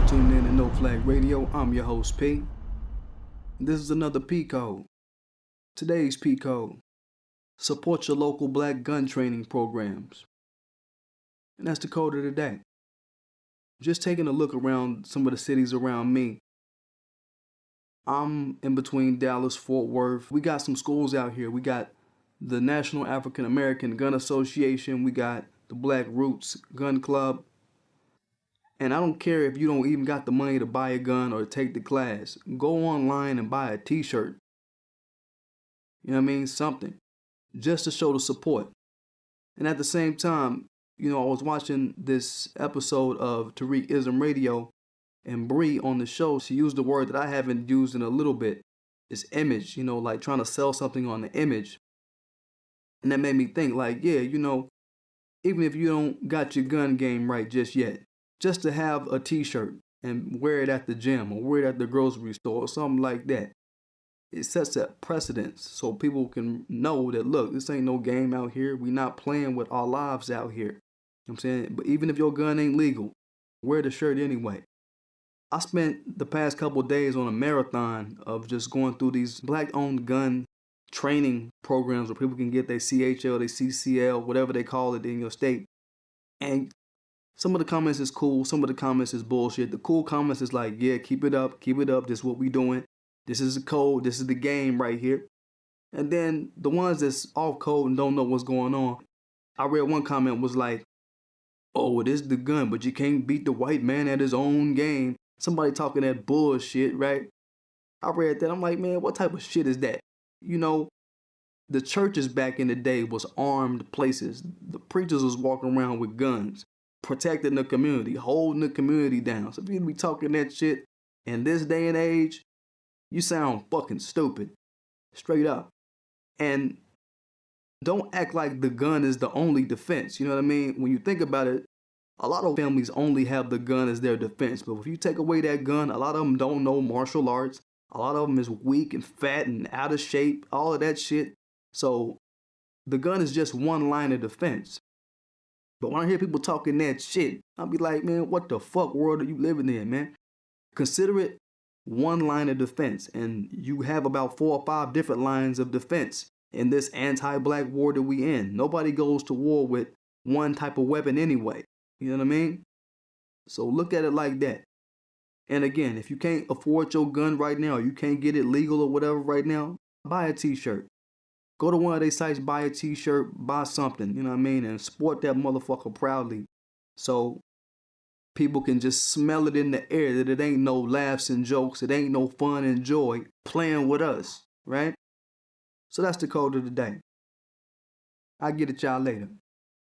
tuning in to No Flag Radio. I'm your host, P. This is another P code. Today's P code: support your local black gun training programs. And that's the code of the day. Just taking a look around some of the cities around me. I'm in between Dallas, Fort Worth. We got some schools out here. We got the National African American Gun Association. We got the Black Roots Gun Club. And I don't care if you don't even got the money to buy a gun or take the class. Go online and buy a t-shirt. You know what I mean? Something. Just to show the support. And at the same time, I was watching this episode of Tariq-ism Radio, and Bree on the show, she used the word that I haven't used in a little bit. It's image, like trying to sell something on the image. And that made me think even if you don't got your gun game right just yet, just to have a t-shirt and wear it at the gym or wear it at the grocery store or something like that, it sets a precedence so people can know that, look, this ain't no game out here. We not playing with our lives out here. You know what I'm saying? But even if your gun ain't legal, wear the shirt anyway. I spent the past couple of days on a marathon of just going through these black-owned gun training programs where people can get their CHL, their CCL, whatever they call it in your state. And some of the comments is cool. Some of the comments is bullshit. The cool comments is like, yeah, keep it up. This is what we doing. This is the code. This is the game right here. And then the ones that's off code and don't know what's going on. I read one comment was like, oh, it is the gun, but you can't beat the white man at his own game. Somebody talking that bullshit, right? I read that. I'm like, man, what type of shit is that? The churches back in the day was armed places. The preachers was walking around with guns, protecting the community, holding the community down. So if you be talking that shit in this day and age, you sound fucking stupid. Straight up. And don't act like the gun is the only defense. You know what I mean? When you think about it, a lot of families only have the gun as their defense. But if you take away that gun, a lot of them don't know martial arts. A lot of them is weak and fat and out of shape, all of that shit. So the gun is just one line of defense. But when I hear people talking that shit, I'll be like, man, what the fuck world are you living in, man? Consider it one line of defense. And you have about 4 or 5 different lines of defense in this anti-black war that we in. Nobody goes to war with one type of weapon anyway. You know what I mean? So look at it like that. And again, if you can't afford your gun right now, or you can't get it legal or whatever right now, buy a t-shirt. Go to one of their sites, buy a t-shirt, buy something, you know what I mean? And sport that motherfucker proudly. So people can just smell it in the air that it ain't no laughs and jokes. It ain't no fun and joy playing with us, right? So that's the code of the day. I'll get at y'all later.